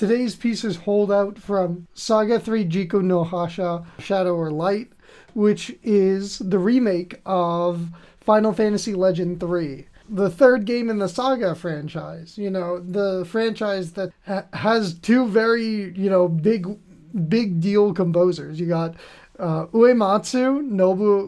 Today's pieces hold out from SaGa 3 Jikuu no Hasha Shadow or Light, which is the remake of Final Fantasy Legend 3. The third game in the SaGa franchise, the franchise that has two very, big deal composers. You got Nobuo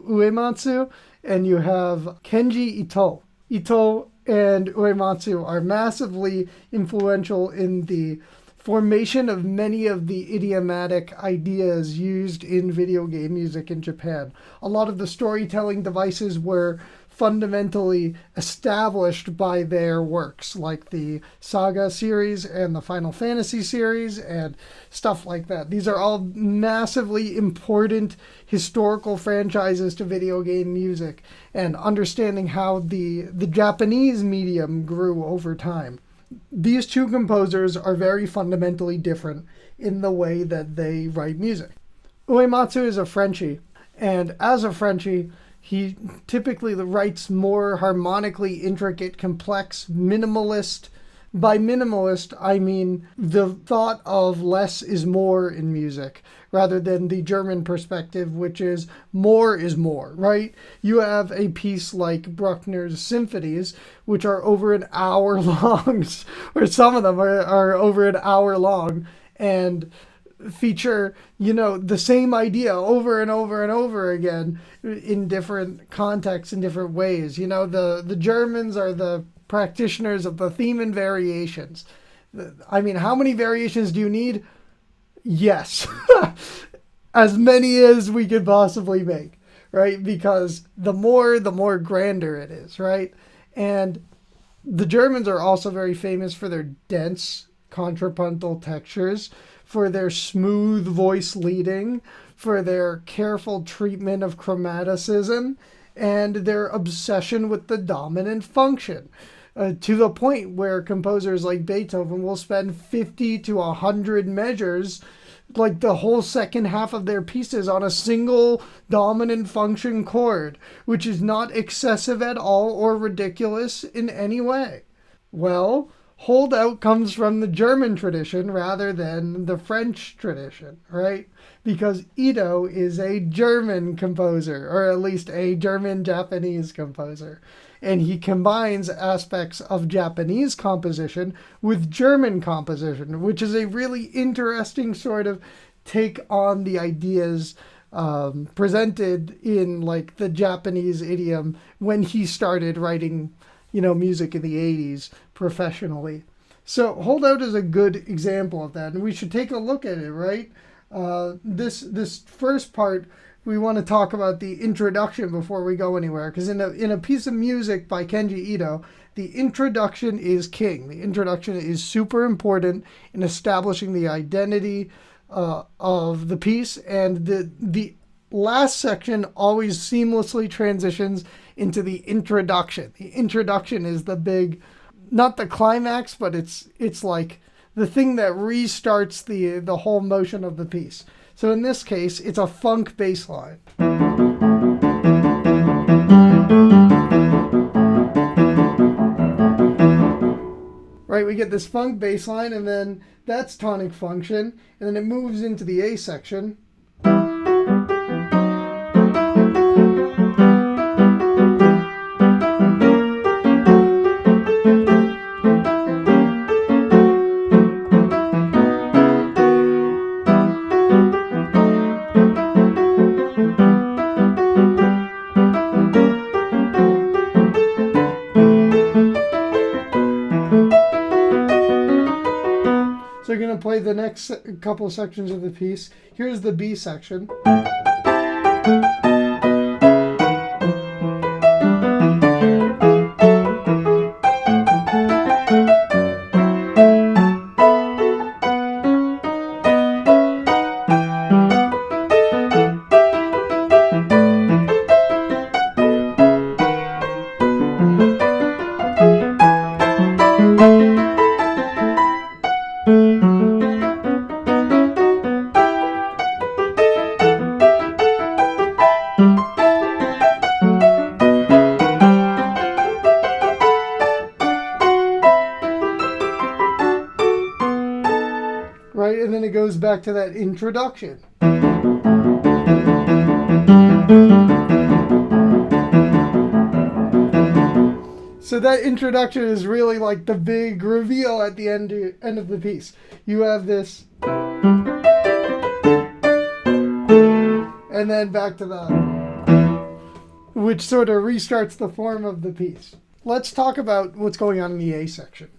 Uematsu, and you have Kenji Ito. Ito and Uematsu are massively influential in the formation of many of the idiomatic ideas used in video game music in Japan. A lot of the storytelling devices were fundamentally established by their works, like the SaGa series and the Final Fantasy series and stuff like that. These are all massively important historical franchises to video game music, and understanding how the Japanese medium grew over time. These two composers are very fundamentally different in the way that they write music. Uematsu is a Frenchie, and as a Frenchie, he typically writes more harmonically intricate, complex, minimalist. By minimalist, I mean the thought of less is more in music, rather than the German perspective, which is more, right? You have a piece like Bruckner's symphonies, which are over an hour long, or some of them are over an hour long, and feature, the same idea over and over and over again in different contexts, in different ways. The Germans are the practitioners of the theme and variations. I mean, how many variations do you need? Yes. As many as we could possibly make, right? Because the more grander it is, right? And the Germans are also very famous for their dense contrapuntal textures, for their smooth voice leading, for their careful treatment of chromaticism, and their obsession with the dominant function, to the point where composers like Beethoven will spend 50 to 100 measures, like the whole second half of their pieces, on a single dominant function chord, which is not excessive at all or ridiculous in any way. Well, holdout comes from the German tradition rather than the French tradition, right? Because Ito is a German composer, or at least a German-Japanese composer. And he combines aspects of Japanese composition with German composition, which is a really interesting sort of take on the ideas presented in like the Japanese idiom when he started writing music in the 80s professionally. So Holdout is a good example of that, and we should take a look at it, right? This first part, we want to talk about the introduction before we go anywhere, because in a piece of music by Kenji Ito, the introduction is king. The introduction is super important in establishing the identity of the piece, and the last section always seamlessly transitions into the introduction. The introduction is the big, not the climax, but it's like the thing that restarts the whole motion of the piece. So in this case, it's a funk bass line. Right, we get this funk bass line, and then that's tonic function, and then it moves into the A section. So you're going to play the next couple sections of the piece. Here's the B section. right? And then it goes back to that introduction. So that introduction is really like the big reveal at the end of the piece. You have this, and then back to the, which sort of restarts the form of the piece. Let's talk about what's going on in the A section.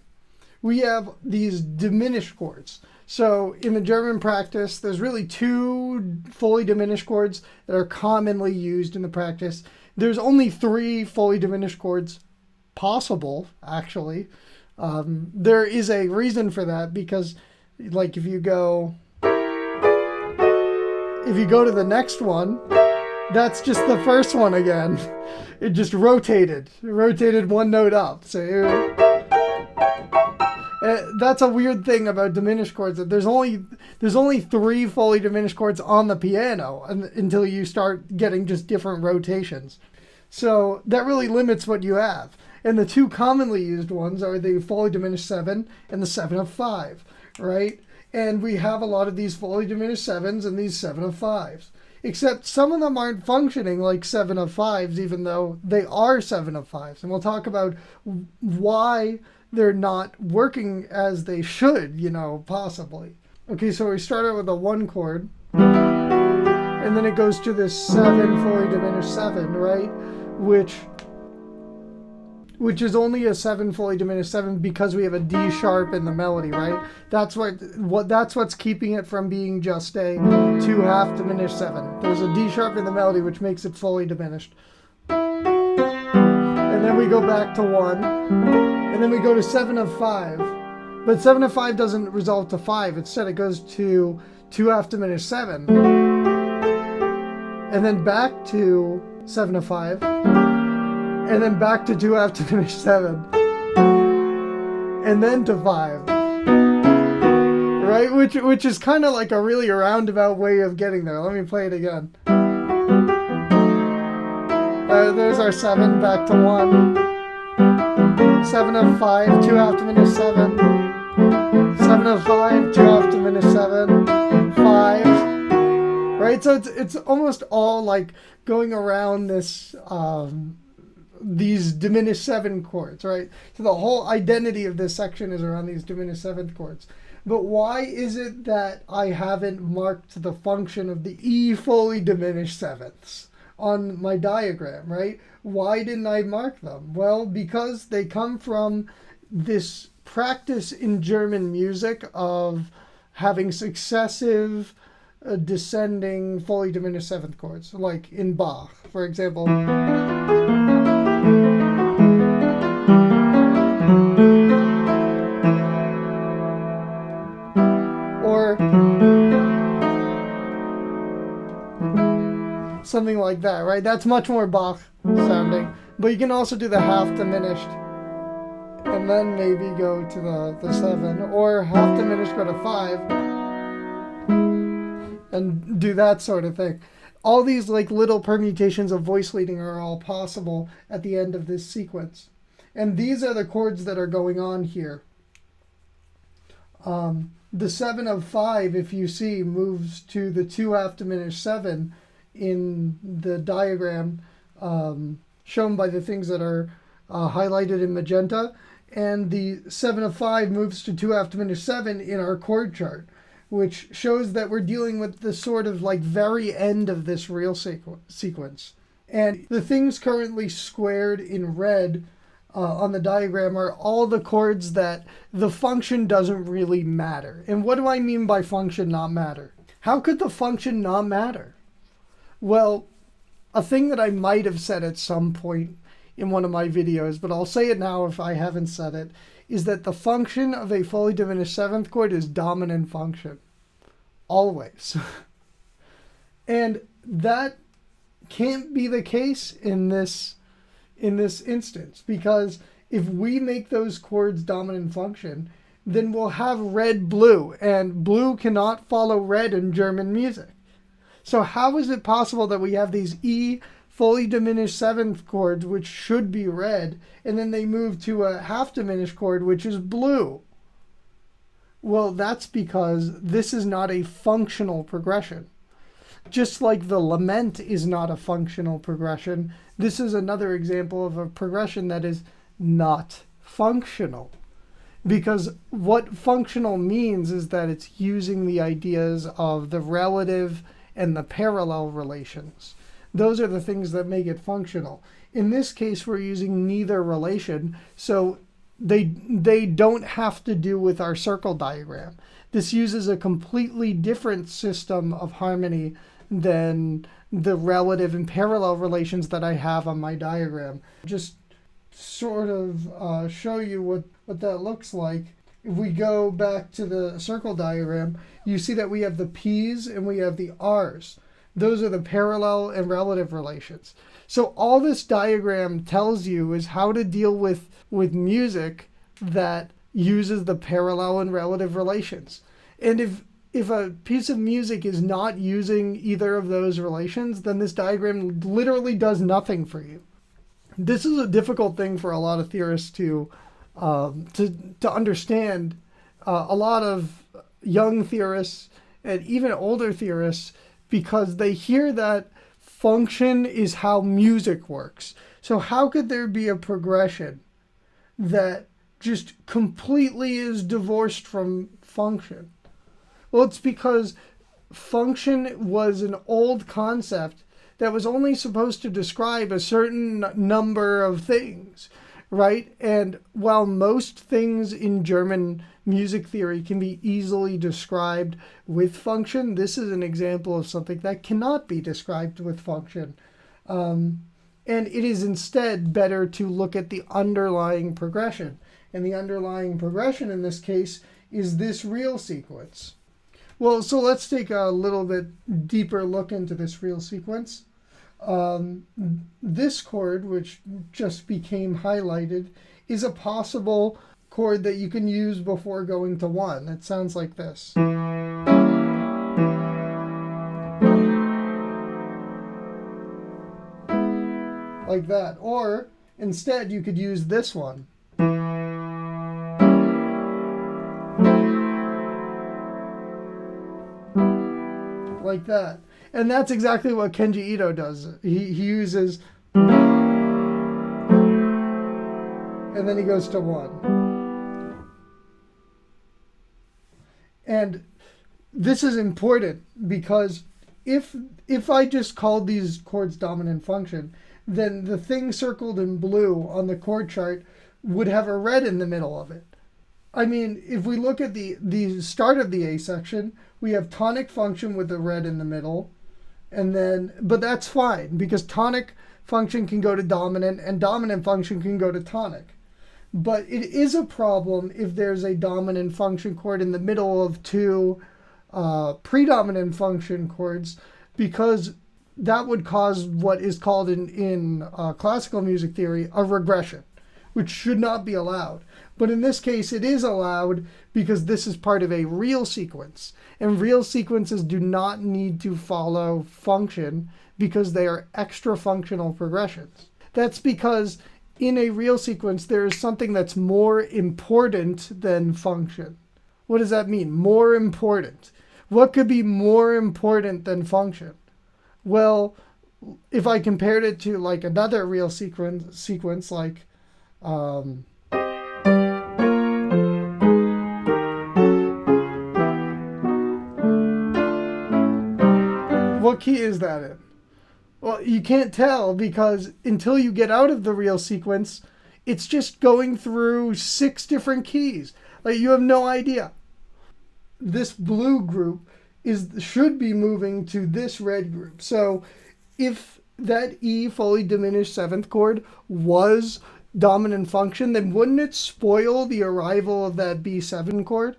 We have these diminished chords. So in the German practice, there's really two fully diminished chords that are commonly used in the practice. There's only 3 fully diminished chords possible, actually. There is a reason for that, because like if you go to the next one, that's just the first one again. It just rotated one note up. So that's a weird thing about diminished chords, that there's only 3 fully diminished chords on the piano until you start getting just different rotations. So that really limits what you have. And the 2 commonly used ones are the fully diminished 7 and the 7 of 5, right? And we have a lot of these fully diminished 7s and these 7 of 5s. Except some of them aren't functioning like 7 of 5s, even though they are 7 of 5s. And we'll talk about why they're not working as they should, possibly. Okay, so we start out with a 1 chord, and then it goes to this 7 fully diminished 7, right? Which is only a 7 fully diminished 7 because we have a D sharp in the melody, right? That's what's keeping it from being just a 2 half diminished 7. There's a D sharp in the melody, which makes it fully diminished. And then we go back to 1, and then we go to 7 of 5. But 7 of 5 doesn't resolve to 5. Instead, it goes to 2 half diminished 7. And then back to 7 of 5. And then back to 2 half diminished 7. And then to 5. Right? Which is kind of like a really roundabout way of getting there. Let me play it again. There's our 7, back to 1. 7 of 5, 2 half diminished 7. 7 of 5, 2 half diminished 7. 5. Right? So it's almost all like going around this these diminished 7 chords, right? So the whole identity of this section is around these diminished 7th chords. But why is it that I haven't marked the function of the E fully diminished 7ths on my diagram, right? Why didn't I mark them? Well, because they come from this practice in German music of having successive descending fully diminished 7th chords, like in Bach, for example. Or something like that, right? That's much more Bach sounding. But you can also do the half diminished and then maybe go to the 7, or half diminished, go to 5, and do that sort of thing. All these like little permutations of voice leading are all possible at the end of this sequence. And these are the chords that are going on here. The 7 of 5, if you see, moves to the 2 half diminished 7 in the diagram shown by the things that are highlighted in magenta. And the 7 of 5 moves to 2 half diminished 7 in our chord chart, which shows that we're dealing with the sort of like very end of this real sequence. And the things currently squared in red on the diagram are all the chords that the function doesn't really matter. And what do I mean by function not matter? How could the function not matter? Well, a thing that I might have said at some point in one of my videos, but I'll say it now if I haven't said it, is that the function of a fully diminished 7th chord is dominant function. Always. And that can't be the case in this instance, because if we make those chords dominant function, then we'll have red blue, and blue cannot follow red in German music. So how is it possible that we have these E fully diminished 7th chords, which should be red, and then they move to a half diminished chord, which is blue? Well, that's because this is not a functional progression. Just like the lament is not a functional progression, this is another example of a progression that is not functional. Because what functional means is that it's using the ideas of the relative and the parallel relations. Those are the things that make it functional. In this case, we're using neither relation, so they don't have to do with our circle diagram. This uses a completely different system of harmony than the relative and parallel relations that I have on my diagram. Just sort of show you what that looks like. If we go back to the circle diagram, you see that we have the P's and we have the R's. Those are the parallel and relative relations. So all this diagram tells you is how to deal with music that uses the parallel and relative relations. And if a piece of music is not using either of those relations, then this diagram literally does nothing for you. This is a difficult thing for a lot of theorists to understand. A lot of young theorists and even older theorists, because they hear that function is how music works. So how could there be a progression that just completely is divorced from function? Well, it's because function was an old concept that was only supposed to describe a certain number of things, right? And while most things in German music theory can be easily described with function, this is an example of something that cannot be described with function. And it is instead better to look at the underlying progression. And the underlying progression in this case is this real sequence. Well, so let's take a little bit deeper look into this real sequence. This chord, which just became highlighted, is a possible chord that you can use before going to 1. It sounds like this. Like that. Or instead, you could use this one. Like that. And that's exactly what Kenji Ito does. He uses, and then he goes to 1. And this is important because if I just called these chords dominant function, then the thing circled in blue on the chord chart would have a red in the middle of it. I mean, if we look at the start of the A section, we have tonic function with the red in the middle. And then, but that's fine because tonic function can go to dominant and dominant function can go to tonic. But it is a problem if there's a dominant function chord in the middle of two predominant function chords, because that would cause what is called in classical music theory a regression, which should not be allowed. But in this case, it is allowed because this is part of a real sequence. And real sequences do not need to follow function because they are extra functional progressions. That's because in a real sequence, there is something that's more important than function. What does that mean? More important. What could be more important than function? Well, if I compared it to like another real sequence like what key is that in? Well, you can't tell because until you get out of the real sequence, it's just going through 6 different keys. Like you have no idea. This blue group should be moving to this red group. So if that E fully diminished 7th chord was dominant function, then wouldn't it spoil the arrival of that B7 chord?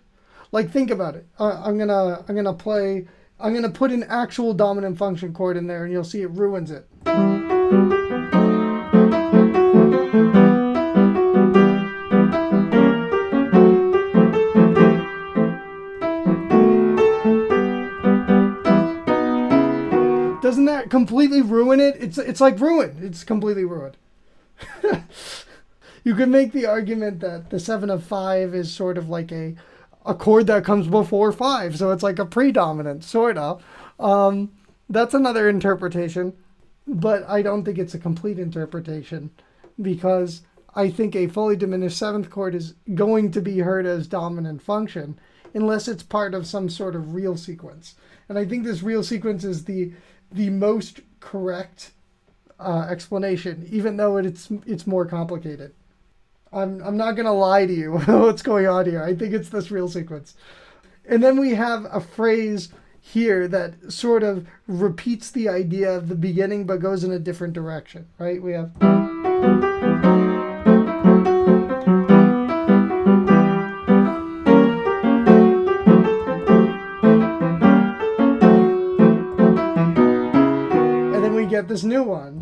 Like think about it. I'm gonna put an actual dominant function chord in there and you'll see it ruins it. Doesn't that completely ruin it? It's like ruined. It's completely ruined. You can make the argument that the 7 of 5 is sort of like a a chord that comes before 5, so it's like a predominant, sort of. That's another interpretation, but I don't think it's a complete interpretation, because I think a fully diminished 7th chord is going to be heard as dominant function unless it's part of some sort of real sequence. And I think this real sequence is the most correct explanation, even though it's more complicated. I'm not going to lie to you what's going on here. I think it's this real sequence. And then we have a phrase here that sort of repeats the idea of the beginning but goes in a different direction, right? We have... And then we get this new one.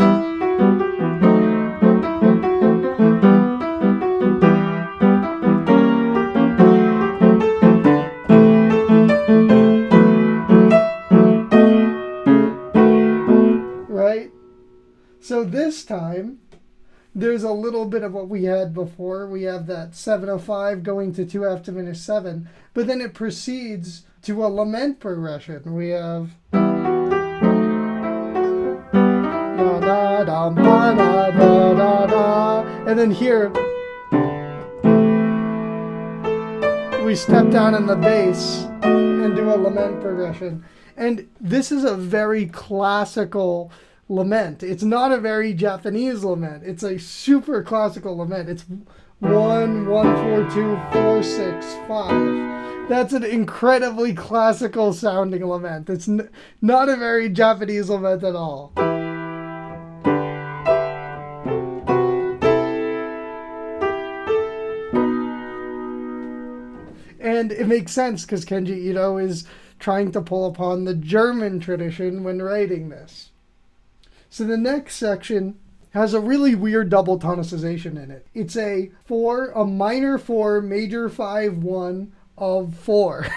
So this time, there's a little bit of what we had before. We have that 705 going to 2F diminished 7, but then it proceeds to a lament progression. We have... And then here, we step down in the bass and do a lament progression. And this is a very classical lament. It's not a very Japanese lament. It's a super classical lament. It's 1, 1, 4, 2, 4, 6, 5. That's an incredibly classical sounding lament. It's not a very Japanese lament at all. And it makes sense because Kenji Ito is trying to pull upon the German tradition when writing this. So the next section has a really weird double tonicization in it. It's a minor 4, major 5, 1 of 4,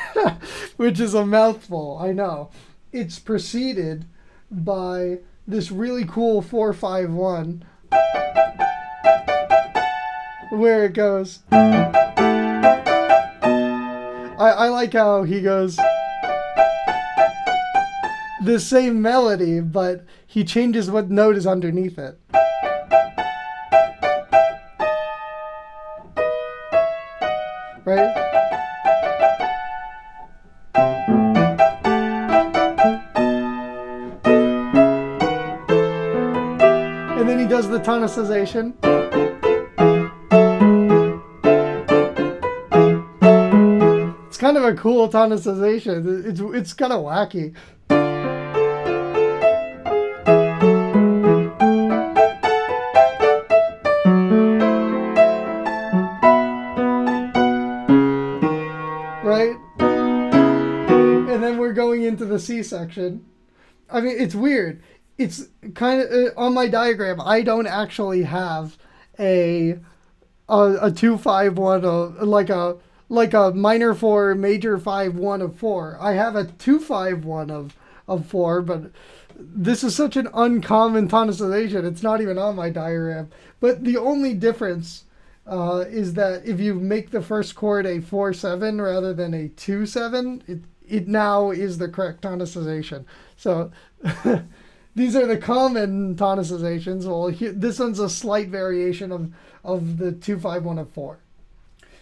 which is a mouthful, I know. It's preceded by this really cool 4, 5, 1, where it goes. I like how he goes the same melody, but he changes what note is underneath it. Right? And then he does the tonicization. It's kind of a cool tonicization. It's kind of wacky. Right? And then we're going into the C section. I mean, it's weird. It's kind of on my diagram. I don't actually have a 2-5-1 like a minor 4, major 5-1 of 4. I have a 2-5-1 of 4, but this is such an uncommon tonicization. It's not even on my diagram. But the only difference is that if you make the first chord a 4-7 rather than a 2-7, it now is the correct tonicization. So these are the common tonicizations. Well, this one's a slight variation of the 2-5-1 of 4.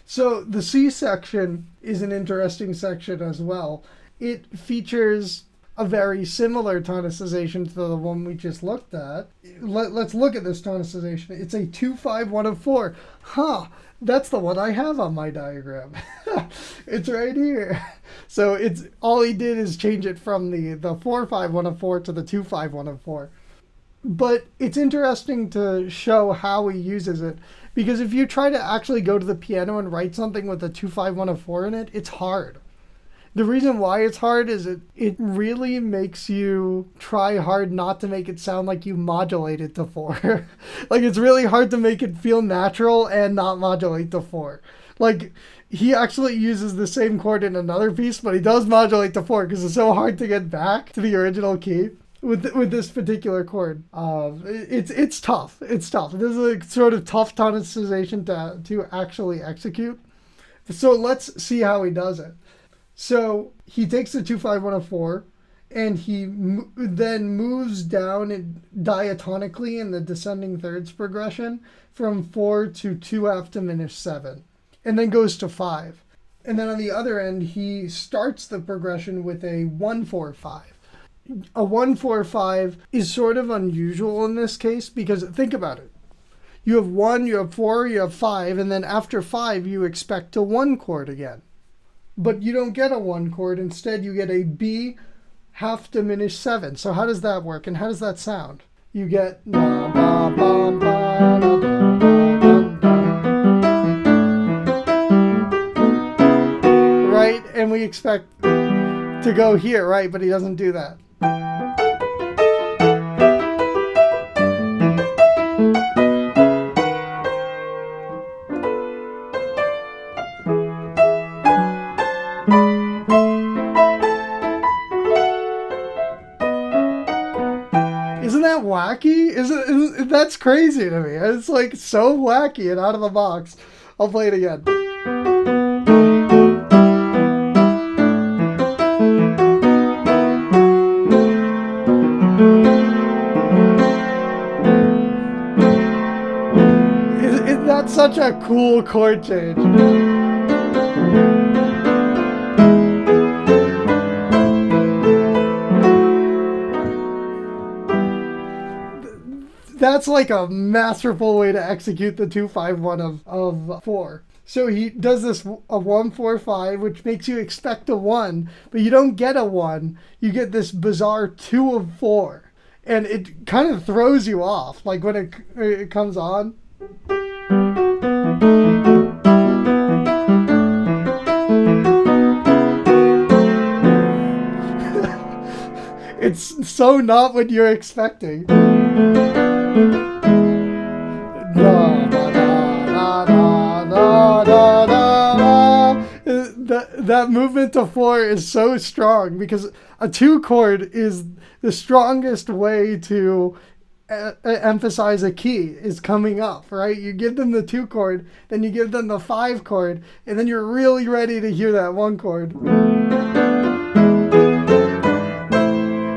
So the C section is an interesting section as well. It features a very similar tonicization to the one we just looked at. Let's look at this tonicization. It's a 2-5-1 of 4. Huh, that's the one I have on my diagram. It's right here. So it's all he did is change it from the 4-5-1 of 4 to the 2-5-1 of 4. But it's interesting to show how he uses it, because if you try to actually go to the piano and write something with a 2-5-1 of 4 in it, it's hard. The reason why it's hard is it really makes you try hard not to make it sound like you modulate it to 4. Like, it's really hard to make it feel natural and not modulate to 4. Like, he actually uses the same chord in another piece, but he does modulate to 4 because it's so hard to get back to the original key with this particular chord. It's tough. It's tough. This is a sort of tough tonicization to actually execute. So let's see how he does it. So he takes the 2-5-1-4 and he then moves down diatonically in the descending thirds progression from 4 to 2/2 diminished 7, and then goes to 5. And then on the other end, he starts the progression with a 1-4-5. A 1-4-5 is sort of unusual in this case because think about it. You have 1, you have 4, you have 5, and then after 5, you expect a 1 chord again. But you don't get a 1 chord. Instead, you get a B half diminished 7. So how does that work? And how does that sound? You get right, and we expect to go here, right? But he doesn't do that. Isn't that wacky? That's crazy to me. It's like so wacky and out of the box. I'll play it again. That's such a cool chord change. That's like a masterful way to execute the 2-5-1 of 4. So he does this a 1-4-5, which makes you expect a 1, but you don't get a 1. You get this bizarre 2 of 4, and it kind of throws you off. Like when it comes on. It's so not what you're expecting. That movement to 4 is so strong because a 2 chord is the strongest way to emphasize a key is coming up, right? You give them the 2 chord, then you give them the 5 chord, and then you're really ready to hear that 1 chord.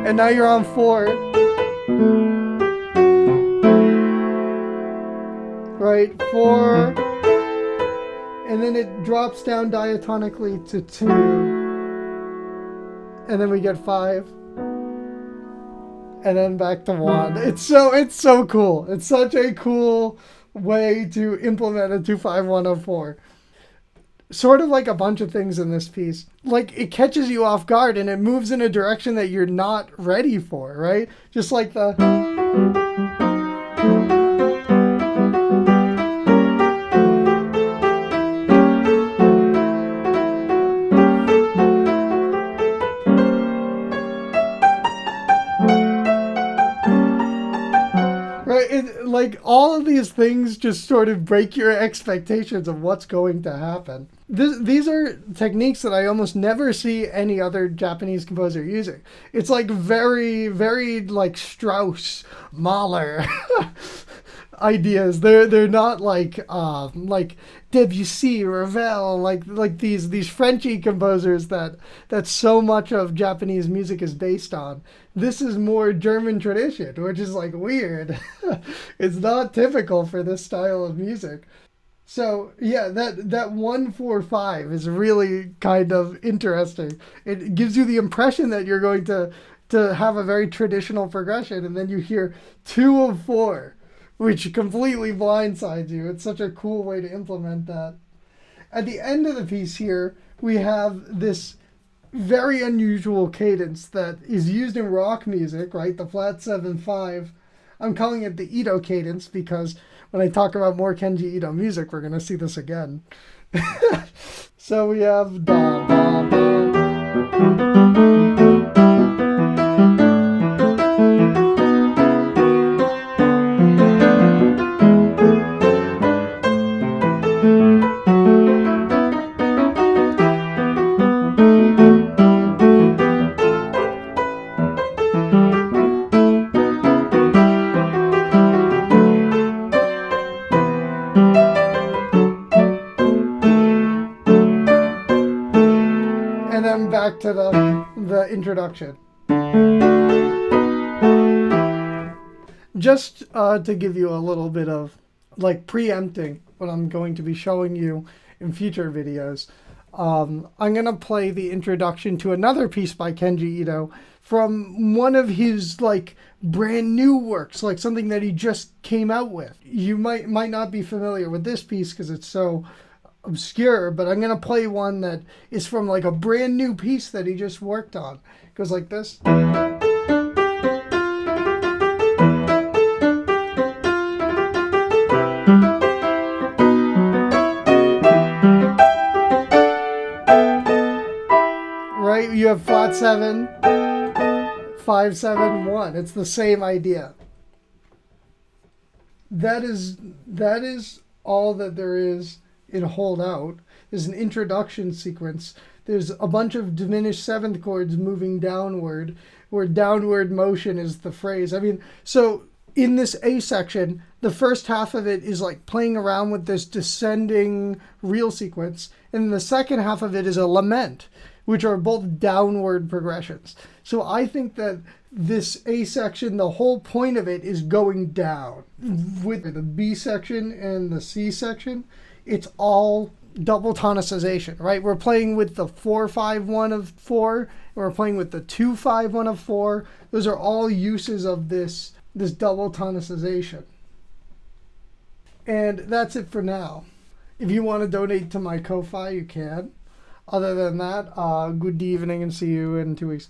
And now you're on 4. Right, 4, and then it drops down diatonically to 2, and then we get 5, and then back to 1. It's so cool. It's such a cool way to implement a 2-5-1-0-4. Sort of like a bunch of things in this piece. Like it catches you off guard and it moves in a direction that you're not ready for, right? Just like the... Like all of these things just sort of break your expectations of what's going to happen. These are techniques that I almost never see any other Japanese composer using. It's like very, very like Strauss, Mahler ideas. They're not like Debussy, Ravel, like these Frenchy composers that so much of Japanese music is based on. This is more German tradition, which is like weird. It's not typical for this style of music. So yeah, that 1-4-5 is really kind of interesting. It gives you the impression that you're going to have a very traditional progression, and then you hear 2 of 4, which completely blindsides you. It's such a cool way to implement that. At the end of the piece here, we have this very unusual cadence that is used in rock music, right? The flat 7-5. I'm calling it the Ito cadence because when I talk about more Kenji Ito music, we're going to see this again. So we have da, da, da. the introduction. Just to give you a little bit of like preempting what I'm going to be showing you in future videos, I'm going to play the introduction to another piece by Kenji Ito from one of his like brand new works, like something that he just came out with. You might not be familiar with this piece because it's so obscure, but I'm going to play one that is from like a brand new piece that he just worked on. It goes like this. Right? You have flat 7, 5, 7, 1. It's the same idea. That is all that there is in Hold Out. There's an introduction sequence. There's a bunch of diminished seventh chords moving downward, where downward motion is the phrase. I mean, so in this A section, the first half of it is like playing around with this descending real sequence, and the second half of it is a lament, which are both downward progressions. So I think that this A section, the whole point of it is going down. With the B section and the C section, it's all double tonicization, right? We're playing with the 4-5-1 of 4, and we're playing with the 2-5-1 of 4. Those are all uses of this double tonicization. And that's it for now. If you want to donate to my Ko-Fi, you can. Other than that, good evening and see you in 2 weeks.